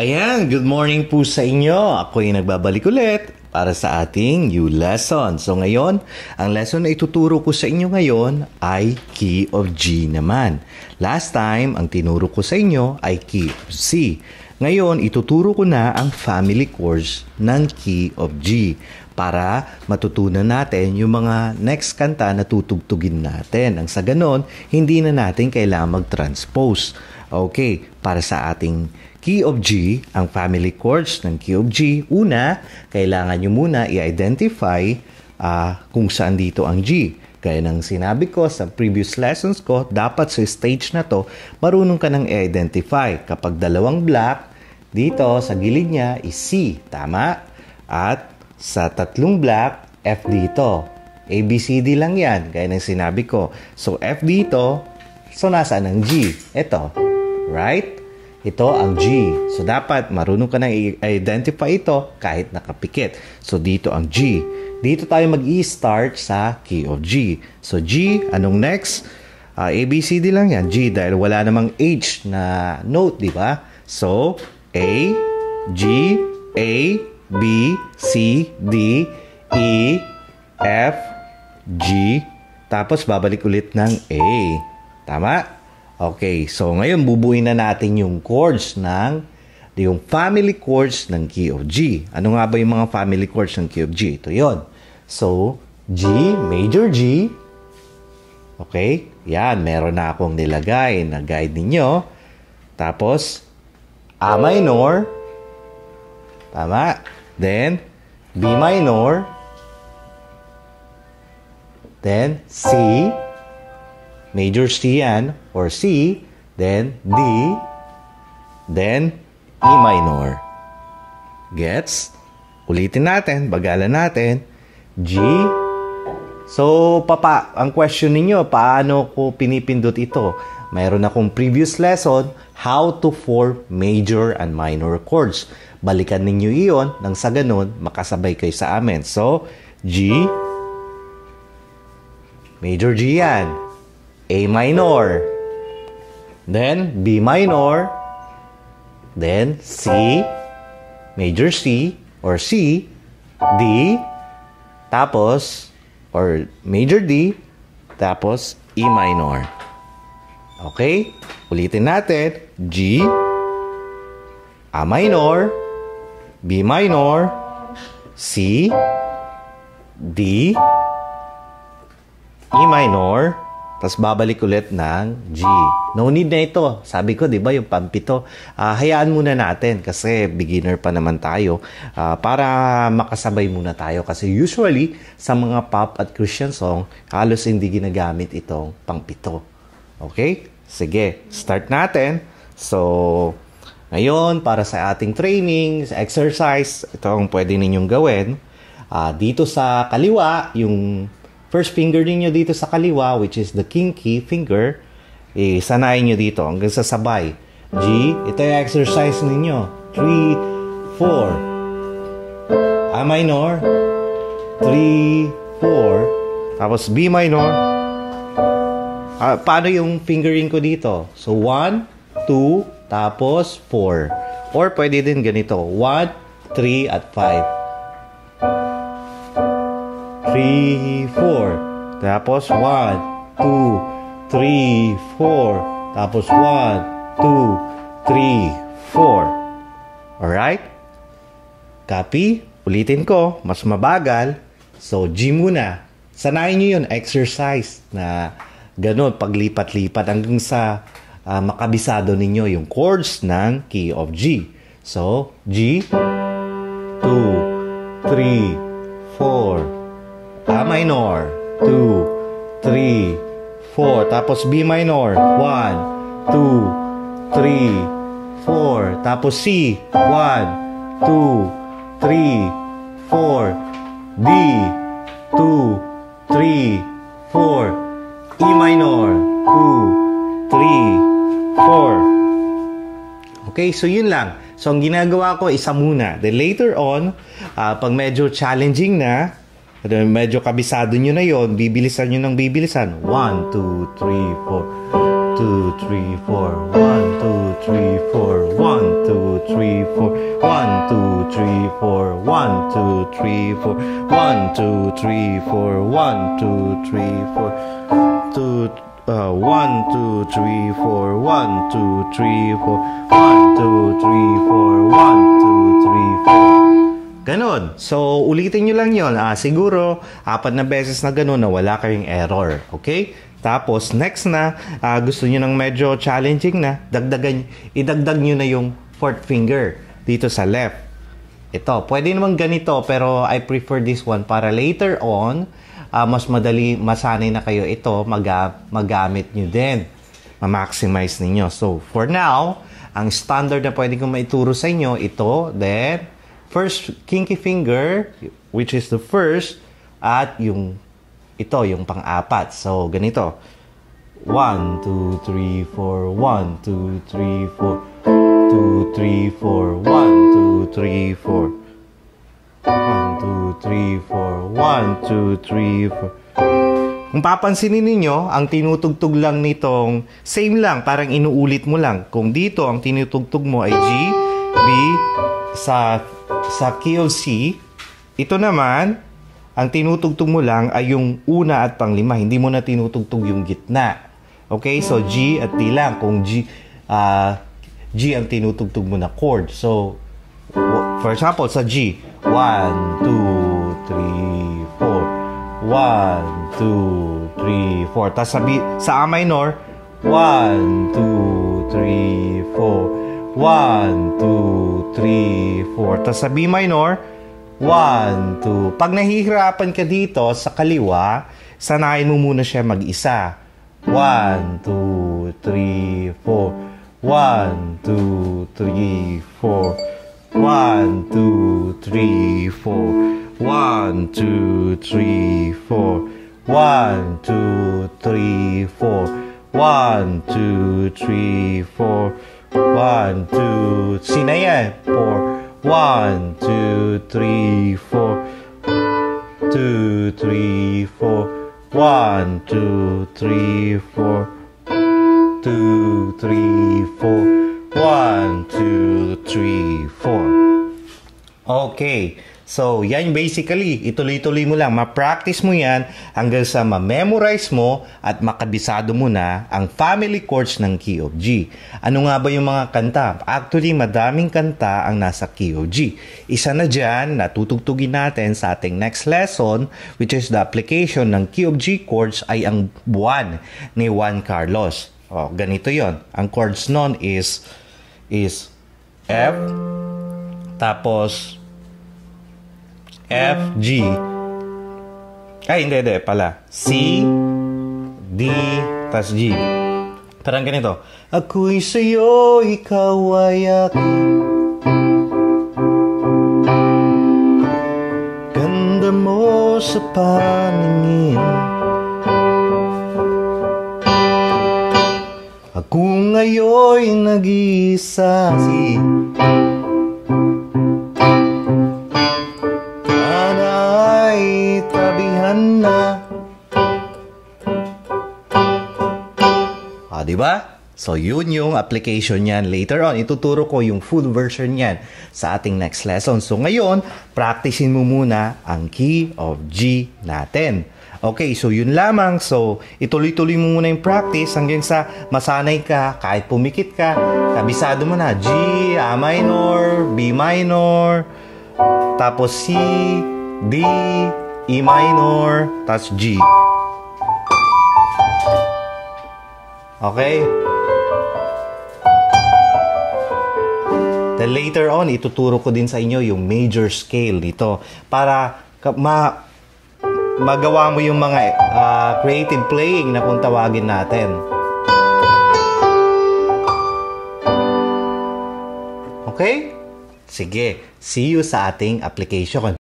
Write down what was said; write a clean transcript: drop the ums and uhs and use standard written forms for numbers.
Ayan, good morning po sa inyo. Ako'y nagbabalik ulit para sa ating new lesson. So ngayon, ang lesson na ituturo ko sa inyo ngayon ay Key of G naman. Last time, ang tinuro ko sa inyo ay Key of C. Ngayon, ituturo ko na ang family chords ng Key of G para matutunan natin yung mga next kanta na tutugtugin natin. Ang sa ganon, hindi na natin kailangan mag-transpose. Okay, para sa ating Key of G, ang family chords ng Key of G, una, kailangan nyo muna i-identify kung saan dito ang G. Gaya ng sinabi ko sa previous lessons ko, dapat sa stage na to, marunong ka nang i-identify. Kapag dalawang black, dito sa gilid niya is C, tama? At sa tatlong black, F dito. A, B, C, D lang yan, gaya ng sinabi ko. So, F dito, so nasaan ang G? Ito, right? Ito ang G. So, dapat marunong ka nang i-identify ito kahit nakapikit. So, dito ang G. Dito tayo mag-i-start sa Key of G. So, G, anong next? A, B, C, D lang yan. G, dahil wala namang H na note, di ba? So, A, G, A, B, C, D, E, F, G, tapos babalik ulit ng A. Tama? Okay, so ngayon bubuin na natin yung chords yung family chords ng Key of G. Ano nga ba yung mga family chords ng Key of G? Ito yun. So, G, major G. Okay, yan, meron na akong nilagay na guide ninyo. Tapos, A minor. Tama. Then, B minor. Then, C. Major C yan, or C, then D, then E minor. Gets? Ulitin natin, bagalan natin. G. So, ang question ninyo, paano ko pinipindot ito? Mayroon akong previous lesson, how to form major and minor chords. Balikan ninyo iyon, nang sa ganun, makasabay kayo sa amin. So, G, major G yan. A minor, then B minor, then C, major C, or C, D, tapos, or major D, tapos E minor. Okay? Ulitin natin. G, A minor, B minor, C, D, E minor, tapos babalik ulit ng G. No need na ito. Sabi ko, di ba, yung pampito. Hayaan muna natin kasi beginner pa naman tayo para makasabay muna tayo. Kasi usually, sa mga pop at Christian song, halos hindi ginagamit itong pangpito. Okay? Sige, start natin. So, ngayon, para sa ating training, sa exercise, ito ang pwede ninyong gawin. Dito sa kaliwa, yung first finger ninyo dito sa kaliwa, which is the kinky finger, sanayin nyo dito hanggang sa sabay. G, ito yung exercise ninyo. 3, 4. A minor. 3, 4. Tapos B minor. Paano yung fingering ko dito? So, 1, 2, tapos 4. Or pwede din ganito. 1, 3, at 5. 3, 4. Tapos 1, 2, 3, 4. Tapos 1, 2, 3, 4. Alright? Copy? Ulitin ko. Mas mabagal. So, G muna. Sanayin nyo yun. Exercise na ganun. Paglipat-lipat hanggang sa makabisado ninyo yung chords ng Key of G. So, G, 2, 3, 4. A minor, 2, 3, 4. Tapos B minor, 1, 2, 3, 4. Tapos C, 1, 2, 3, 4. D, 2, 3, 4. E minor, 2, 3, 4. Okay, so yun lang. So, ang ginagawa ko, isa muna. Then later on, pag medyo challenging na, medyo kabisado nyo na yon, bibilisan nyo ng bibilisan. 1, 2, 3, 4. 2, 2, 3, 4. 1, 2, 3, 4. 1, 2, 3, 4. 1, 2, 3, 4. 1, 2, 3, 4. 1, 2, 3, 4. 1, 2, 3, 4. 1, 2, 3, 4. 1, 2, 3, 4. 1, 2, 3, 4. 1, 2, 3, 4. Ganon. So, ulitin nyo lang yun. Siguro, 4 na beses na ganon na wala kayong error. Okay? Tapos, next na, gusto nyo ng medyo challenging na, idagdag nyo na yung 4th finger dito sa left. Ito, pwede naman ganito, pero I prefer this one para later on, mas madali, masanay na kayo ito, magamit nyo din. Ma-maximize ninyo. So, for now, ang standard na pwede kong maituro sa inyo, ito, then, first kinky finger, which is the first, at yung pang-apat. So, ganito. 1, 2, 3, 4, 1, 2, 3, 4, 2, 3, 4, 1, 2, 3, 4. 1, 2, 3, 4. 1, 2, 3, 4. Kung papansinin ninyo, ang tinutugtog lang nitong, same lang, parang inuulit mo lang. Kung dito, ang tinutugtog mo ay G, B, sa key of C. Ito naman, ang tinutugtog mo lang ay yung una at panglima. Hindi mo na tinutugtog yung gitna. Okay? So, G at D lang. Kung G ang tinutugtog mo na chord. So, for example, sa G, 1, 2, 3, 4. 1, 2, 3, 4. Tapos sa A minor, 1, 2, 3, 4. 1, 2, 3, 4. Tapos sa B minor, 1, 2. Pag nahihirapan ka dito sa kaliwa, sanayin mo muna siya mag-isa. 1, 2, 3, 4. 1, 2, 3, 4. 1, 2, 3, 4. 1, 2, 3, 4. 1, 2, 3, 4. 1, 2, 3, 4. 1, 2, sina yan? 4. 1, 2, 3, 4. 2, 3, 4. 1, 2, 3, 4. 2, 3, 4. 1, 2, 3, 4. Okay. So, yan basically. Ituloy-tuloy mo lang. Ma-practice mo yan hanggang sa ma-memorize mo at makabisado mo na ang family chords ng key of G. Ano nga ba yung mga kanta? Actually, madaming kanta ang nasa key of G. Isa na dyan na tutugtugin natin sa ating next lesson, which is the application ng key of G chords ay ang Buwan ni Juan Carlos. Ganito yon. Ang chords nun is F, tapos F, G. Ay, hindi pala. C, D, tas G. Parang ganito. Ako'y sa'yo, ikaw ay akin. Ganda mo sa paningin. Ako ngayon'y nag-iisa. Diba? So, yun yung application niyan. Later on, ituturo ko yung full version niyan sa ating next lesson. So, ngayon, practicein mo muna ang key of G natin. Okay, so yun lamang. So, ituloy-tuloy mo muna yung practice hanggang sa masanay ka, kahit pumikit ka, kabisado mo na. G, A minor, B minor, tapos C, D, E minor, tapos G. Okay? Then later on, ituturo ko din sa inyo yung major scale nito para magawa mo yung mga creative playing na kung tawagin natin. Okay? Sige. See you sa ating application.